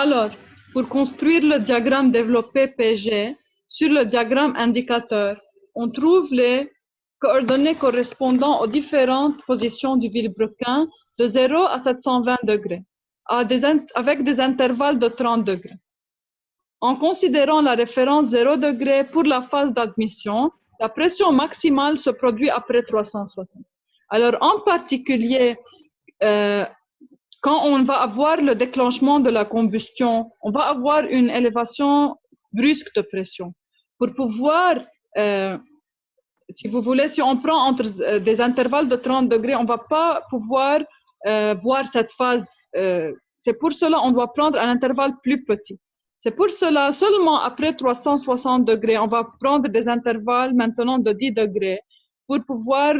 Alors, pour construire le diagramme développé PG, sur le diagramme indicateur, on trouve les coordonnées correspondant aux différentes positions du vilebrequin de 0 à 720 degrés, avec des intervalles de 30 degrés. En considérant la référence 0 degré pour la phase d'admission, la pression maximale se produit après 360. Alors, en particulier, quand on va avoir le déclenchement de la combustion, on va avoir une élévation brusque de pression. Pour pouvoir, si vous voulez, si on prend entre des intervalles de 30 degrés, on ne va pas pouvoir voir cette phase. C'est pour cela qu'on doit prendre un intervalle plus petit. C'est pour cela, seulement après 360 degrés, on va prendre des intervalles maintenant de 10 degrés pour pouvoir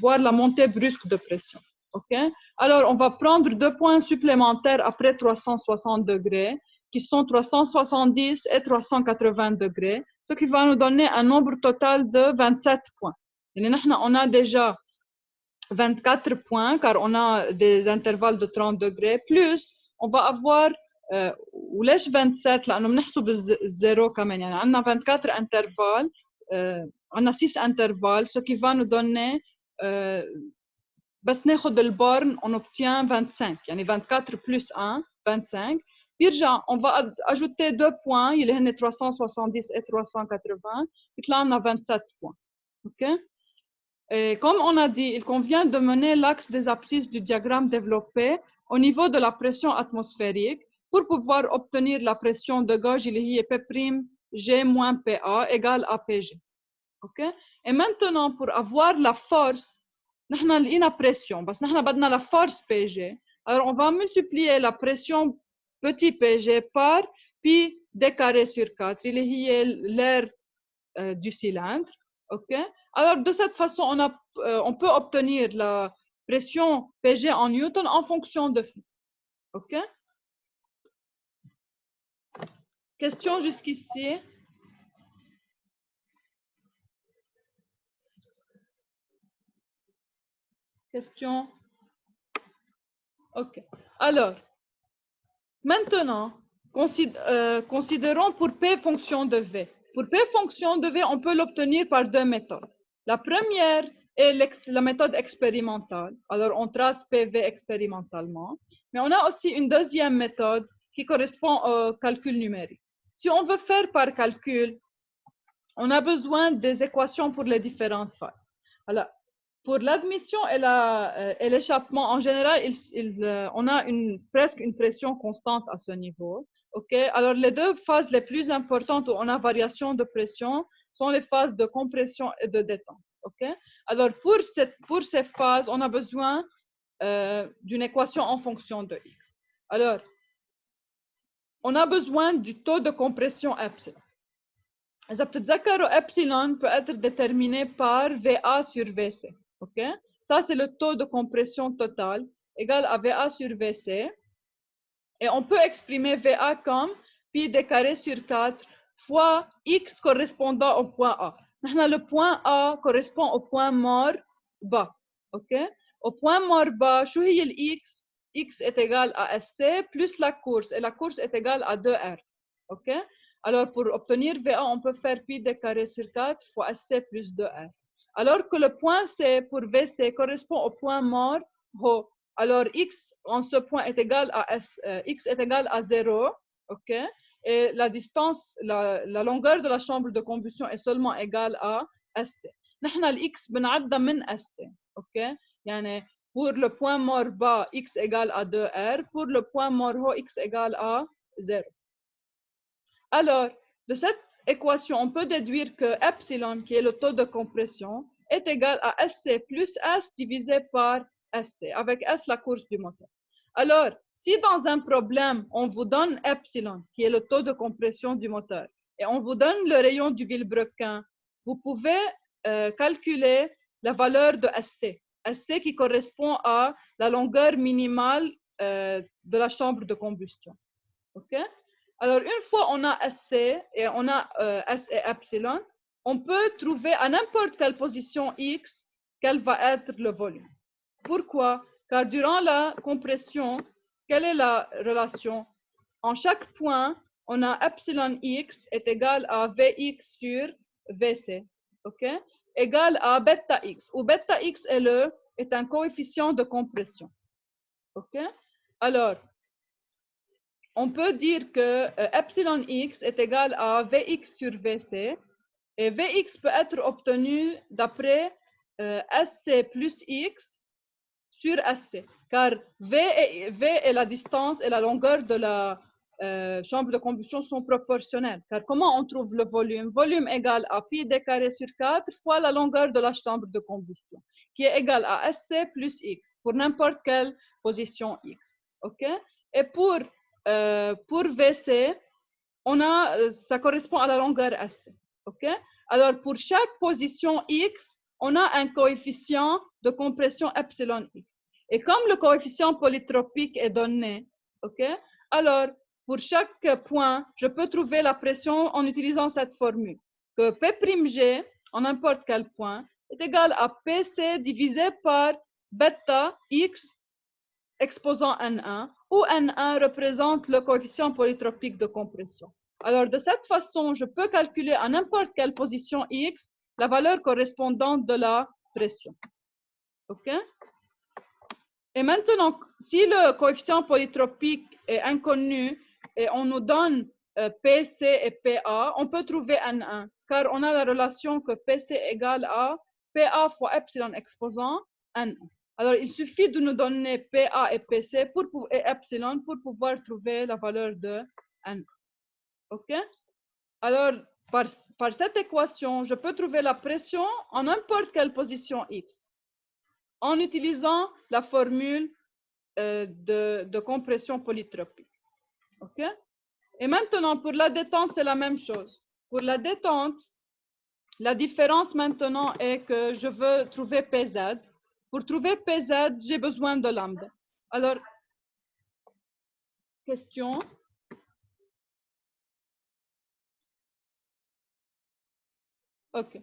voir la montée brusque de pression. Okay? Alors, on va prendre 2 points supplémentaires après 360 degrés, qui sont 370 et 380 degrés, ce qui va nous donner un nombre total de 27 points. Et on a déjà 24 points, car on a des intervalles de 30 degrés, plus on va avoir وليش 27 لانه بنحسب الزيرو كمان يعني عندنا 24 intervalles عندنا 6 intervalles ce qui va nous donner بس ناخد البارن on obtient 25 يعني 24 plus 1 25 بيرجع on va ajouter 2 points اللي هن 370 et 380 بيطلع لنا 27 points. OK? Et comme on a dit, il convient de mener l'axe des abscisses du diagramme développé au niveau de la pression atmosphérique pour pouvoir obtenir la pression de gauge qui est P' moins PA égale à PG. OK? Et maintenant, pour avoir la force, nous avons pression, parce que nous avons la force PG. Alors, on va multiplier la pression petit PG par pi d carré sur 4, qui est l'air du cylindre. OK? Alors, de cette façon, on peut obtenir la pression PG en newton en fonction de phi. OK? Question jusqu'ici? Question? OK. Alors, maintenant, considérons pour P fonction de V. Pour P fonction de V, on peut l'obtenir par 2 méthodes. La première est la méthode expérimentale. Alors, on trace PV expérimentalement. Mais on a aussi une deuxième méthode qui correspond au calcul numérique. Si on veut faire par calcul, on a besoin des équations pour les différentes phases. Alors, pour l'admission et l'échappement, en général, on a presque une pression constante à ce niveau. Okay? Alors, les 2 phases les plus importantes où on a variation de pression sont les phases de compression et de détente. Okay? Alors, pour ces phases, on a besoin d'une équation en fonction de x. Alors, on a besoin du taux de compression epsilon. إذا بتتذكروا epsilon peut être déterminé par VA sur VC. OK? Ça, c'est le taux de compression total égal à VA sur VC. Et on peut exprimer VA comme pi d carré sur 4 fois X correspondant au point A. Le point A correspond au point mort bas. OK? Au point mort bas, شو هي ال X? X est égal à SC plus la course. Et la course est égale à 2R. OK? Alors, pour obtenir VA, on peut faire pi d carré sur 4 fois SC plus 2R. Alors que le point C pour VC correspond au point mort haut. Alors, X en ce point est égal à X est égal à 0. OK? Et la distance, la longueur de la chambre de combustion est seulement égale à SC. نحن ال X بنعدها من SC. OK? يعني pour le point mort bas, X égale à 2R. Pour le point mort haut, X égale à 0. Alors, de cette équation, on peut déduire que epsilon, qui est le taux de compression, est égal à SC plus S divisé par SC, avec S la course du moteur. Alors, si dans un problème, on vous donne epsilon, qui est le taux de compression du moteur, et on vous donne le rayon du vilebrequin, vous pouvez calculer la valeur de SC. SC qui correspond à la longueur minimale de la chambre de combustion. OK? Alors, une fois on a SC et on a S et epsilon, on peut trouver à n'importe quelle position X quel va être le volume. Pourquoi? Car durant la compression, quelle est la relation? En chaque point, on a epsilon x est égal à Vx sur Vc, ok? Égal à bêta x, où bêta x est un coefficient de compression, ok? Alors, on peut dire que epsilon x est égal à Vx sur Vc, et Vx peut être obtenu d'après Sc plus x sur Sc, car V et la distance et la longueur de la chambre de combustion sont proportionnelles. Car comment on trouve le volume? Volume égal à pi d carré sur 4 fois la longueur de la chambre de combustion, qui est égal à Sc plus x, pour n'importe quelle position x. Ok? Et pour Vc, ça correspond à la longueur Sc. Ok? Alors, pour chaque position x, on a un coefficient de compression epsilon x. Et comme le coefficient polytropique est donné, ok, alors pour chaque point, je peux trouver la pression en utilisant cette formule, que P'G, en n'importe quel point, est égal à Pc divisé par bêta x exposant N1, où N1 représente le coefficient polytropique de compression. Alors, de cette façon, je peux calculer à n'importe quelle position x la valeur correspondante de la pression. OK? Et maintenant, si le coefficient polytropique est inconnu et on nous donne PC et PA, on peut trouver N1, car on a la relation que PC égale à PA fois epsilon exposant N1. Alors, il suffit de nous donner PA et PC et epsilon pour pouvoir trouver la valeur de N1. OK? Alors, par cette équation, je peux trouver la pression en n'importe quelle position X, en utilisant la formule de compression polytropique. OK? Et maintenant, pour la détente, c'est la même chose. Pour la détente, la différence maintenant est que je veux trouver PZ. Pour trouver PZ, j'ai besoin de lambda. Alors, question? OK.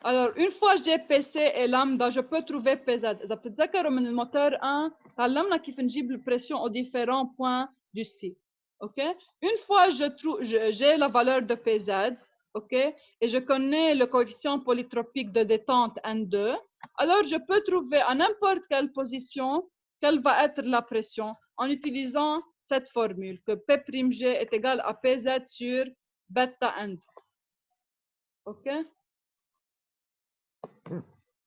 Alors, une fois j'ai PC et lambda, je peux trouver PZ. إذا بتتذكروا من الموتور 1 تعلمنا كيف نجيب البريسيون aux différents points du site. OK? Une fois j'ai la valeur de PZ, OK? Et je connais le coefficient polytropique de détente N2, alors je peux trouver à n'importe quelle position quelle va être la pression en utilisant cette formule que P'G est égal à PZ sur bêta N2. OK?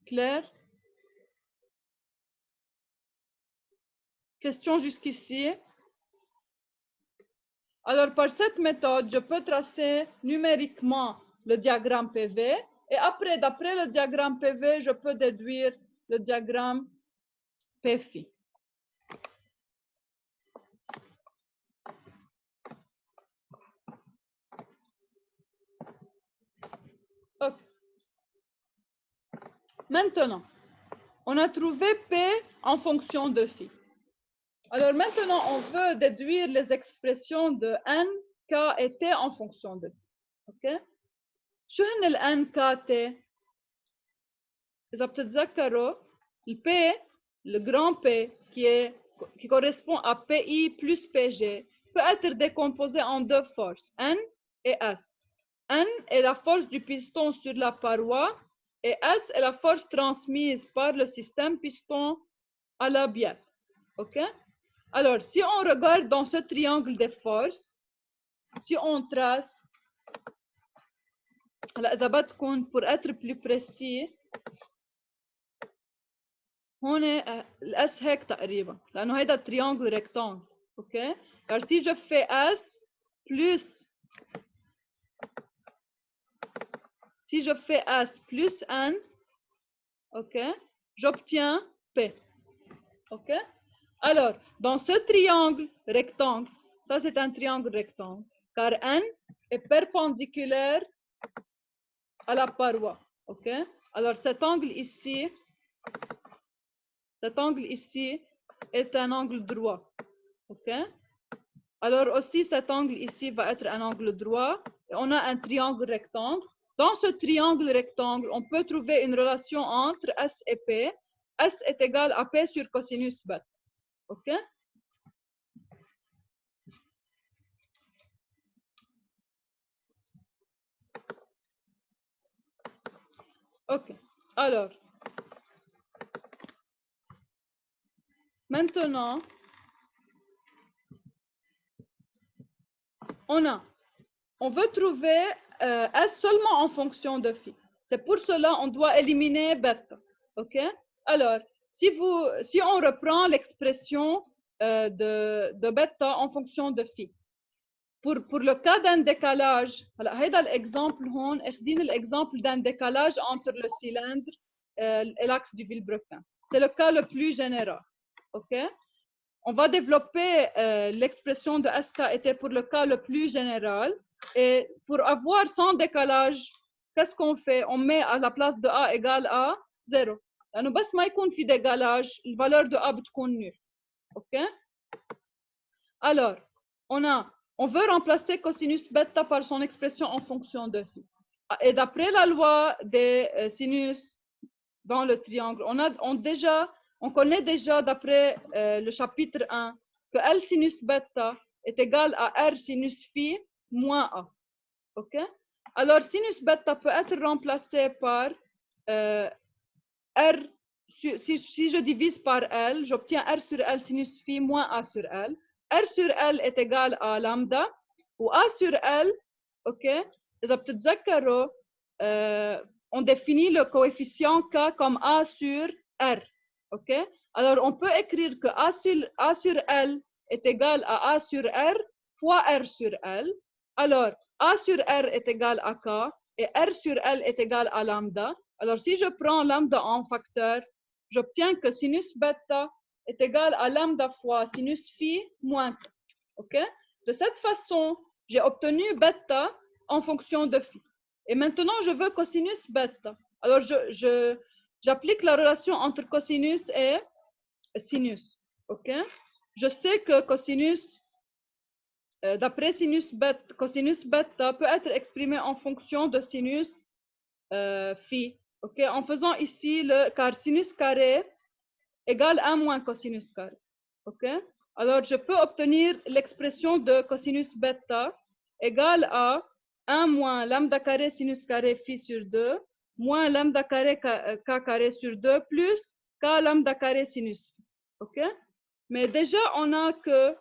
Claire? Question jusqu'ici? Alors, par cette méthode, je peux tracer numériquement le diagramme PV et après, d'après le diagramme PV, je peux déduire le diagramme PFI. Okay. Maintenant, on a trouvé P en fonction de phi. Alors maintenant, on veut déduire les expressions de N, K et T en fonction de phi. OK? شو هن ال N, K, T؟ إذا بتتذكروا le P, le grand P, qui correspond à PI plus PG, peut être décomposé en deux forces, N et S. N est la force du piston sur la paroi et S est la force transmise par le système piston à la bielle. OK? Alors, si on regarde dans ce triangle des forces, si on trace, pour être plus précis, هون الاس هيك تقريبا لانه هيدا triangle rectangle. OK? car si je fais S plus N, OK, j'obtiens P. OK? Alors, dans ce triangle rectangle, ça c'est un triangle rectangle, car N est perpendiculaire à la paroi. OK? Alors, cet angle ici est un angle droit. OK? Alors aussi, cet angle ici va être un angle droit. Et on a un triangle rectangle. Dans ce triangle rectangle, on peut trouver une relation entre S et P. S est égal à P sur cosinus bêta. OK? Ok. Alors, maintenant, on veut trouver S seulement en fonction de phi. C'est pour cela on doit éliminer bêta. Ok? Alors, si on reprend l'expression de bêta en fonction de phi, pour le cas d'un décalage, هذا l'exemple هون اخذين l'exemple d'un décalage entre le cylindre et l'axe du vilebrequin. C'est le cas le plus général. Ok? On va développer l'expression de SKT pour le cas le plus général. Et pour avoir sans décalage, qu'est-ce qu'on fait? On met à la place de A égale à 0. لأنه بس ما يكون في décalage, la valeur de A بتكون nulle. OK? Alors, on veut remplacer cosinus bêta par son expression en fonction de phi. Et d'après la loi des sinus dans le triangle, on connaît déjà d'après le chapitre 1 que L sinus bêta est égal à R sinus phi moins A. OK? Alors, sinus bêta peut être remplacé par R, si je divise par L, j'obtiens R sur L sinus phi moins A sur L. R sur L est égal à lambda, ou A sur L, OK? إذا بتتذكروا, on définit le coefficient K comme A sur R, OK? Alors, on peut écrire que A sur L est égal à A sur R fois R sur L. Alors, A sur R est égal à K et R sur L est égal à lambda. Alors, si je prends lambda en facteur, j'obtiens que sinus bêta est égal à lambda fois sinus phi moins K. OK? De cette façon, j'ai obtenu bêta en fonction de phi. Et maintenant, je veux cosinus bêta. Alors, j'applique la relation entre cosinus et sinus. OK? Je sais que cosinus, d'après cosinus bêta peut être exprimé en fonction de sinus phi. OK? En faisant ici car sinus carré égale 1 moins cosinus carré. OK? Alors, je peux obtenir l'expression de cosinus bêta égale à 1 moins lambda carré sinus carré phi sur 2 moins lambda carré k carré sur 2 plus k lambda carré sinus phi. OK? Mais déjà, on a que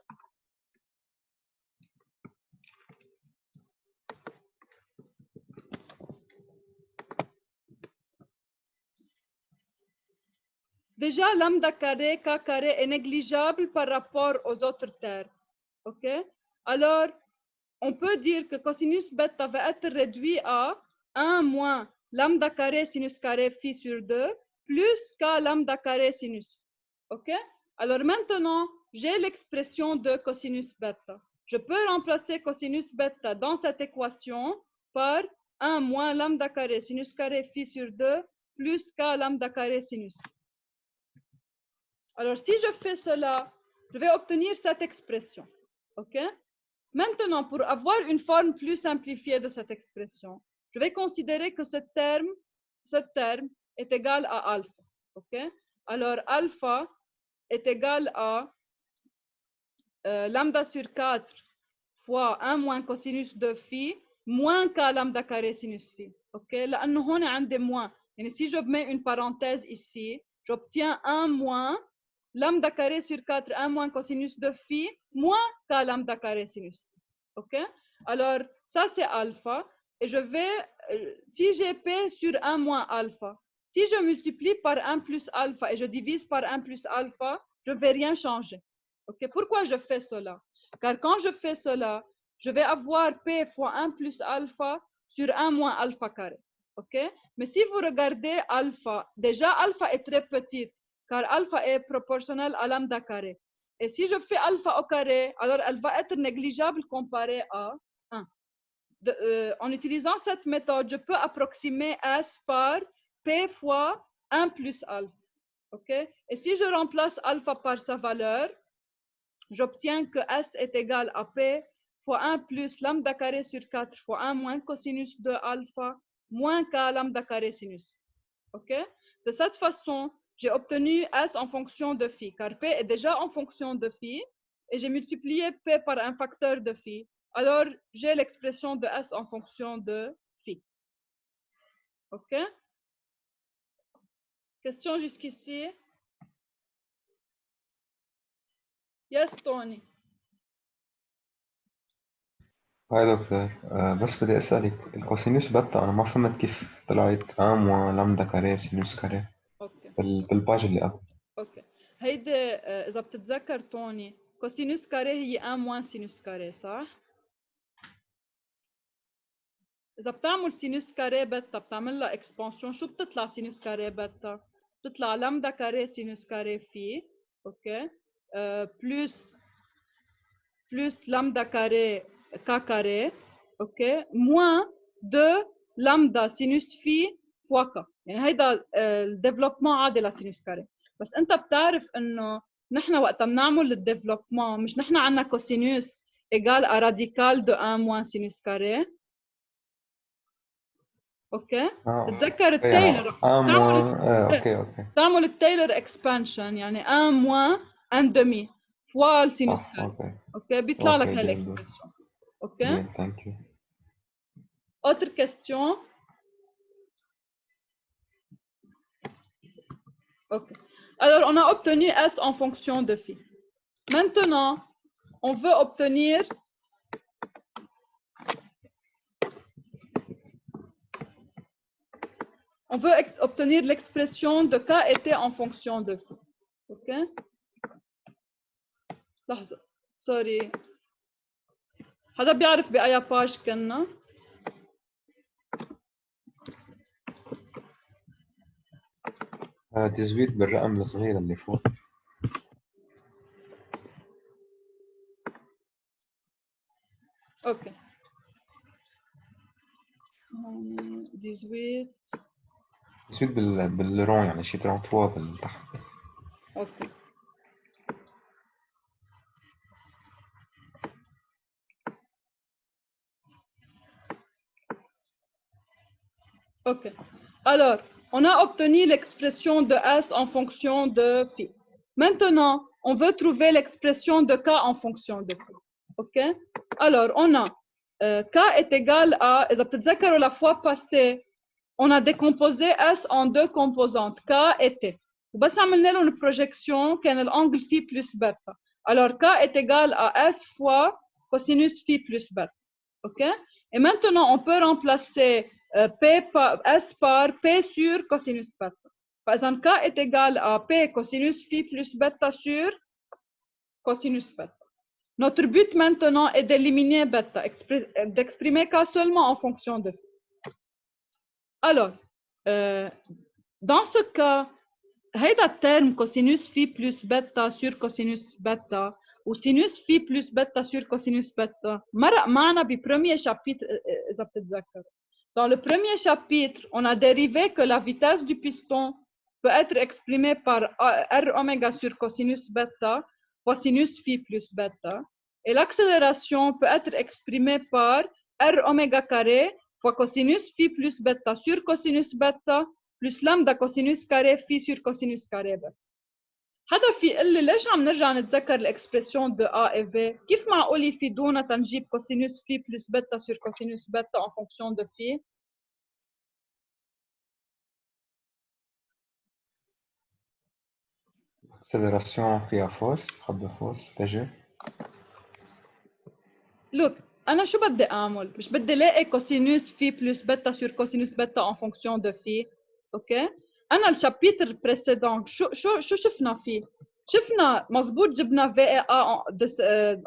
déjà lambda carré k carré est négligeable par rapport aux autres termes. OK? Alors, on peut dire que cosinus bêta va être réduit à 1 moins lambda carré sinus carré phi sur 2 plus k lambda carré sinus. OK? Alors maintenant, j'ai l'expression de cosinus bêta. Je peux remplacer cosinus bêta dans cette équation par 1 moins lambda carré sinus carré phi sur 2 plus k lambda carré sinus. Alors si je fais cela, je vais obtenir cette expression. OK? Maintenant, pour avoir une forme plus simplifiée de cette expression, je vais considérer que ce terme est égal à alpha. OK? Alors, alpha est égal à lambda sur 4 fois 1 moins cosinus de phi moins k lambda carré sinus phi. OK? لأنه هون عندي moins. يعني si je mets une parenthèse ici, j'obtiens 1 moins lambda carré sur 4, 1 moins cosinus de phi moins k lambda carré sinus. OK? Alors, ça c'est alpha. Et je vais, si j'ai P sur 1 moins alpha, si je multiplie par 1 plus alpha et je divise par 1 plus alpha, je ne vais rien changer. OK? Pourquoi je fais cela? Car quand je fais cela, je vais avoir P fois 1 plus alpha sur 1 moins alpha carré. OK? Mais si vous regardez alpha, déjà alpha est très petite, car alpha est proportionnel à lambda carré. Et si je fais alpha au carré, alors elle va être négligeable comparée à 1. En utilisant cette méthode, je peux approximer S par P fois 1 plus alpha. OK? Et si je remplace alpha par sa valeur, j'obtiens que S est égal à P fois 1 plus lambda carré sur 4 fois 1 moins cosinus de alpha moins K lambda carré sinus. OK? De cette façon, j'ai obtenu S en fonction de phi, car P est déjà en fonction de phi, et j'ai multiplié P par un facteur de phi. Alors, j'ai l'expression de S en fonction de phi. OK? Question jusqu'ici? Yes, Tony. هاي دكتور بس بدي أسألك الكوسينوس بتا أنا ما فهمت كيف طلعت أم لامدا كاريه سينوس كاريه اوكي بالباج اللي قبل. اوكي هيدي اذا بتتذكر توني كوسينوس كاريه هي ان موان سينوس كاريه صح؟ اذا بتعمل سينوس كاريه بتا بتعمل لها اكسبانسيون شو بتطلع سينوس كاريه بتا؟ بتطلع لامدا كاريه سينوس كاريه في اوكي بلس لامدا كاريه كا كاريه اوكي موان 2 لامدا سينوس في فوا كا يعني هيدا الديفلوبمون عادي لسينوس كاريه بس انت بتعرف انه نحن وقت بنعمل الديفلوبمون مش نحن عندنا كوسينوس ايجال ا راديكال دو 1 موان سينوس كاريه اوكي بتذكر أوكي يعني التايلر أوكي تعمل التايلر اكسبانشن يعني 1 موان 1 دمي فوا السينوس صح كاريه اوكي بيطلع لك بيان دو هالاكسبريشن اوكي بيان ثانك يو. autre question. Ok. Alors, on a obtenu S en fonction de phi. Maintenant, on veut obtenir l'expression de K et T en fonction de phi. Ok. لحظة. Sorry. هذا بيعرف بأي باج كنا؟ تزويد بالرقم الصغير اللي فوق. Ok. 18. تزويد بالرون يعني شي 33 بالتحت. Ok. Ok. Alors, on a obtenu l'expression de S en fonction de phi. Maintenant, on veut trouver l'expression de K en fonction de phi. Ok? Alors, on a K est égal à, إذا بتتذكروا la fois passée, on a décomposé S en deux composantes, K et T. وبس عملنا له une projection كان الانجل phi plus bêta. Alors, K est égal à S fois cosinus phi plus bêta. Ok? Et maintenant, on peut remplacer S par P sur cosinus bêta. Par exemple, K est égal à P cosinus phi plus bêta sur cosinus bêta. Notre but maintenant est d'éliminer bêta, d'exprimer K seulement en fonction de phi. Alors, dans ce cas, هيدا terme cosinus phi plus bêta sur cosinus bêta ou sinus phi plus bêta sur cosinus bêta مرق معنا بpremier chapitre إذا بتتذكر. Dans le premier chapitre, on a dérivé que la vitesse du piston peut être exprimée par r oméga sur cosinus bêta fois sinus phi plus bêta et l'accélération peut être exprimée par r oméga carré fois cosinus phi plus bêta sur cosinus bêta plus lambda cosinus carré phi sur cosinus carré بس. حدا في يقول لي ليش عم نرجع نتذكر الاكسبريسيون دو A et B؟ كيف معقول يفيدونا تنجيب cosinus phi plus bêta sur cosinus bêta en fonction de phi؟ اكسلراسيون فيها فورس خبر فورس تجي. Look, أنا شو بدي أعمل؟ مش بدي ألاقي cosinus phi plus bêta sur cosinus bêta en fonction de phi، أوكي؟ أنا الشابيتر بريسيدون شو شفنا فيه؟ شفنا مزبوط جبنا V et A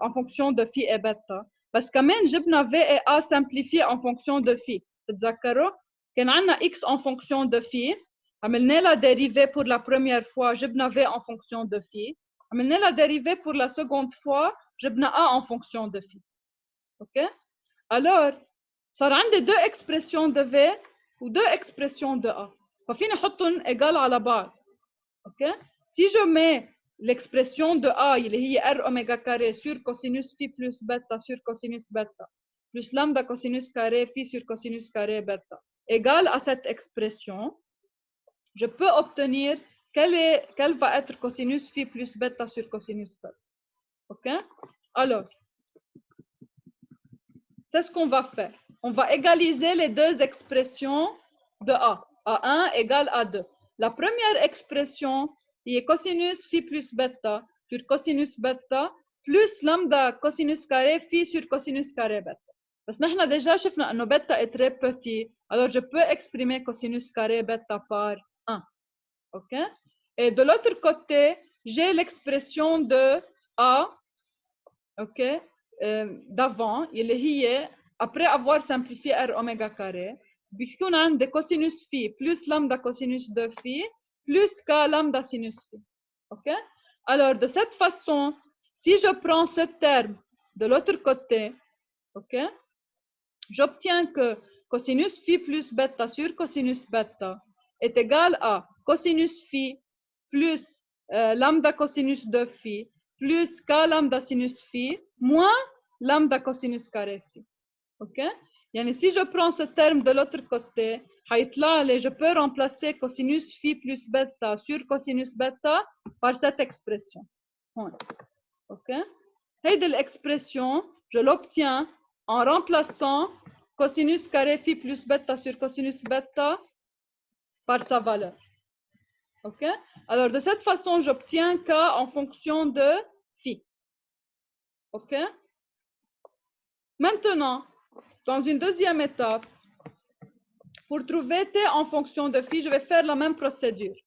en fonction de phi et bêta، بس كمان جبنا V et A simplifié en fonction de phi، تتذكروا؟ كان عندنا X en fonction de phi، عملنا لها dérivée pour la première fois، جبنا V en fonction de phi، عملنا لها dérivée pour la seconde fois، جبنا A en fonction de phi. Ok? Alors, صار عندي deux expressions de V ou deux expressions de A. ففيني احطهم égal على بعض. Ok? Si je mets l'expression de A اللي هي R oméga carré sur cosinus phi plus bêta sur cosinus bêta plus lambda cosinus carré phi sur cosinus carré bêta égale à cette expression, je peux obtenir quel va être cosinus phi plus bêta sur cosinus bêta. Ok? Alors, c'est ce qu'on va faire. On va égaliser les deux expressions de A. A1 égale A2. La première expression est cosinus phi plus bêta sur cosinus bêta plus lambda cosinus carré phi sur cosinus carré bêta. بس نحن déjà شفنا انه bêta est très petit, alors je peux exprimer cosinus carré bêta par 1. OK? Et de l'autre côté, j'ai l'expression de A, OK, d'avant, اللي هي après avoir simplifié R oméga carré, بيكون عندي cosinus phi plus lambda cosinus de phi plus k lambda sinus phi. OK? Alors, de cette façon, si je prends ce terme de l'autre côté, OK, j'obtiens que cosinus phi plus bêta sur cosinus bêta est égal à cosinus phi plus lambda cosinus de phi plus k lambda sinus phi moins lambda cosinus carré phi. OK? Yani si je prends ce terme de l'autre côté, je peux remplacer cosinus phi plus bêta sur cosinus bêta par cette expression. OK? Et de l'expression, je l'obtiens en remplaçant cosinus carré phi plus bêta sur cosinus bêta par sa valeur. OK? Alors, de cette façon, j'obtiens k en fonction de phi. OK? Maintenant, dans une deuxième étape, pour trouver t en fonction de phi, je vais faire la même procédure.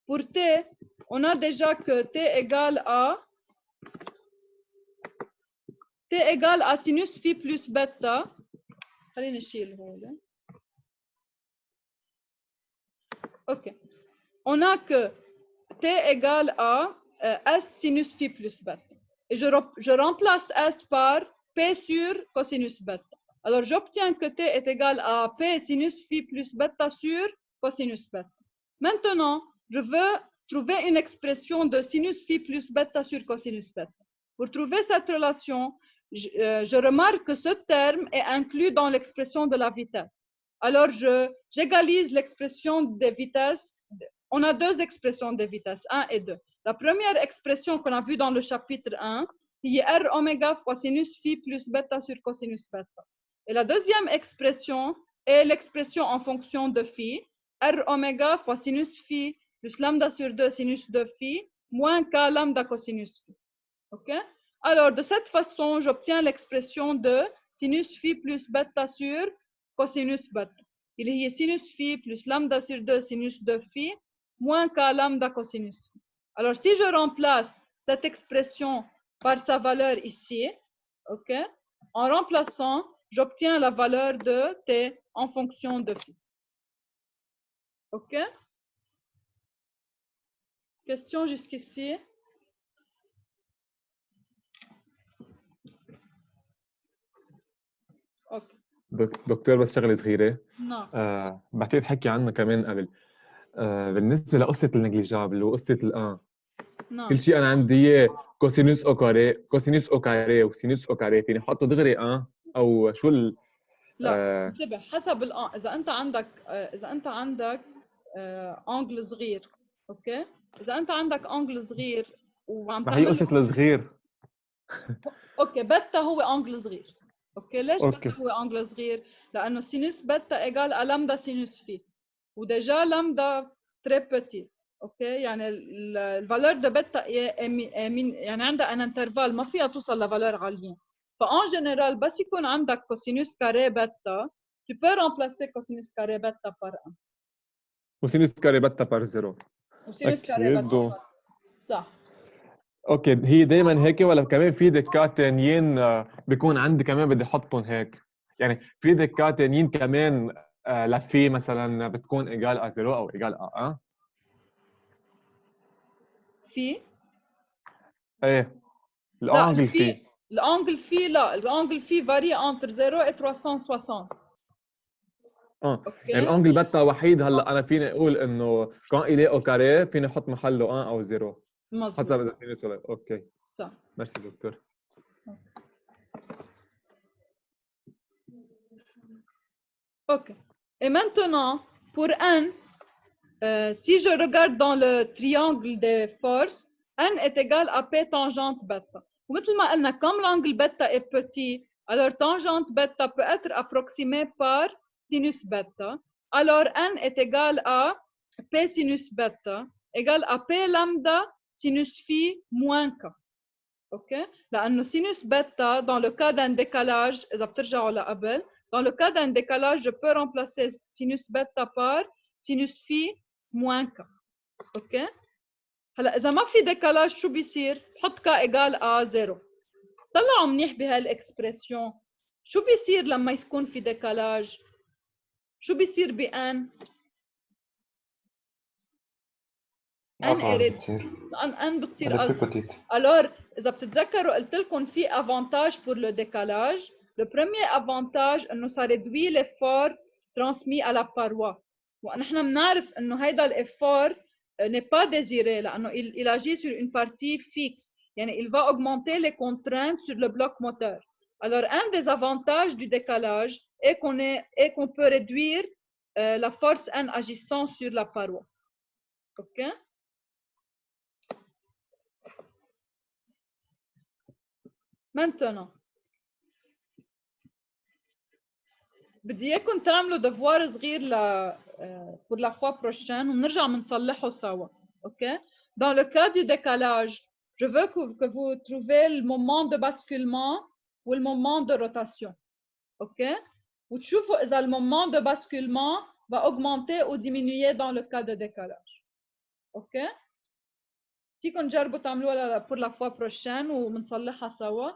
Pour t, on a déjà que t égale à sinus phi plus bêta. OK. On a que t égale à s sinus phi plus bêta. Et je remplace s par p sur cosinus bêta. Alors, j'obtiens que t est égal à p sinus phi plus bêta sur cosinus bêta. Maintenant, je veux trouver une expression de sinus phi plus bêta sur cosinus bêta. Pour trouver cette relation, je remarque que ce terme est inclus dans l'expression de la vitesse. Alors, j'égalise l'expression des vitesses. On a deux expressions de vitesse, 1 et 2. La première expression qu'on a vue dans le chapitre 1, c'est R oméga fois sinus phi plus bêta sur cosinus bêta. Et la deuxième expression est l'expression en fonction de phi, R oméga fois sinus phi plus lambda sur 2 sinus de phi moins k lambda cosinus phi. OK? Alors, de cette façon, j'obtiens l'expression de sinus phi plus bêta sur cosinus bêta. Il y a sinus phi plus lambda sur 2 sinus de phi moins k lambda cosinus phi. Alors, si je remplace cette expression par sa valeur ici, OK, en remplaçant, j'obtiens la valeur de t en fonction de phi. OK? Question jusqu'ici? OK. دكتور بس شغله صغيره. نعم. بعتقد حكي عنها كمان قبل. بالنسبه لقصه النجليجابل وقصه الان، نعم. كل شيء انا عندي اياه كوسينوس او كاري وسينوس او كاري، فيني احطه دغري او شو لا انتبه حسب الان. اذا انت عندك انجل صغير، اوكي، اذا انت عندك انجل صغير وعم ما هي قصه الصغير. اوكي، بيتا هو انجل صغير. اوكي، ليش أوكي. بيتا هو انجل صغير؟ لانه سينوس بيتا ايجال ا لامدا سينوس في، وديجا لامدا تري بيتي. اوكي، يعني الفالور دو بيتا يعني عندها ان انترفال ما فيها توصل لفالور عاليين. فان جنرال بس يكون عندك كوسينوس كاري بيتا، tu peux remplacer cosinus carré bêta par 1. وسينوس كاري بيتا بار 0. وسينوس كاري بيتا صح. اوكي، هي دائما هيك ولا كمان في دكات ثانيين بيكون عندي كمان بدي احطهم هيك؟ يعني في دكات ثانيين كمان لفي مثلا بتكون ايجال ا 0 او ايجال ا في ايه الانجل في الانجل في لا الانجل في فاري entre 0 et 360. يعني الانجل بتا وحيد. هلا انا فيني اقول انه كان الي او كاري فيني احط محله 1 او 0 مظبوط حسب اذا سينوس ولا. اوكي صح. ميرسي دكتور. Ok. Et maintenant, pour n, si je regarde dans le triangle des forces, n est égal à p tangente bêta. ومثل ما قلنا, comme l'angle bêta est petit, alors tangente bêta peut être approximée par sinus bêta. Alors n est égal à P sinus bêta égale à P lambda sinus phi moins K. OK? لأنه sinus bêta, dans le cas d'un décalage, إذا بترجعوا لقبل, dans le cas d'un décalage, je peux remplacer sinus bêta par sinus phi moins K. OK? هلا إذا ما في décalage شو بيصير؟ بحط K égale à 0. طلعوا منيح بهالإكسبرسيون. شو بيصير لما يكون في décalage؟ شو بيصير ب N؟ أصغر بتصير. N بتصير Elle est plus أصغر. petite. Alors, إذا بتتذكروا قلت لكم في avantage pour le décalage. Le premier avantage إنه ça réduit l'effort transmis à la paroi. ونحن بنعرف إنه هيدا l'effort n'est pas désiré لأنه il agit sur une partie fixe. يعني il va augmenter les contraintes sur le bloc moteur. Alors, un des avantages du décalage est qu'on peut réduire la force N agissant sur la paroi. OK? Maintenant, بدي اياكم تعملوا devoir صغير pour la fois prochaine ونرجع بنصلحه سوا. OK? Dans le cas du décalage, je veux que vous trouviez le moment de basculement ou le moment de rotation. OK? وتشوفوا إذا le moment de basculement va augmenter ou diminuer dans le cas de décalage. OK? فيكم تجربوا تعملوها pour la fois prochaine وبنصلحها سوا.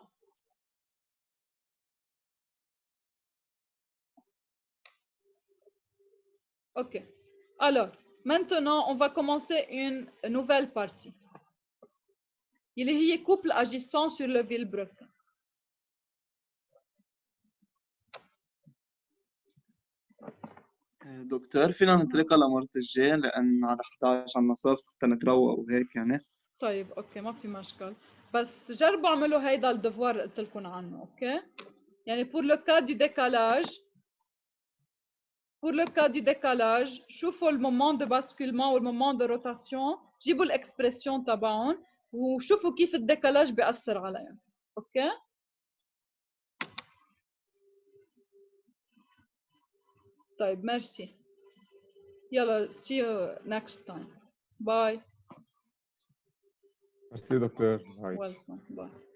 OK. Alors, maintenant, on va commencer une nouvelle partie. Il y a couple agissant sur le vilebrequin. دكتور فينا نتركها لمرة الجاي لأن على 11 عنا صف تنتروق وهيك يعني. طيب اوكي ما في مشكل بس جربوا اعملوا هيدا الدفوار اللي قلت لكم عنه. اوكي يعني pour le cas du décalage شوفوا le moment de basculement ou le moment de rotation جيبوا الاكسبرسيون تبعهم وشوفوا كيف الديكالاج بيأثر عليهم. اوكي طيب ميرسي يلا see you next time. Bye. Merci, docteur. Bye. Welcome. Bye.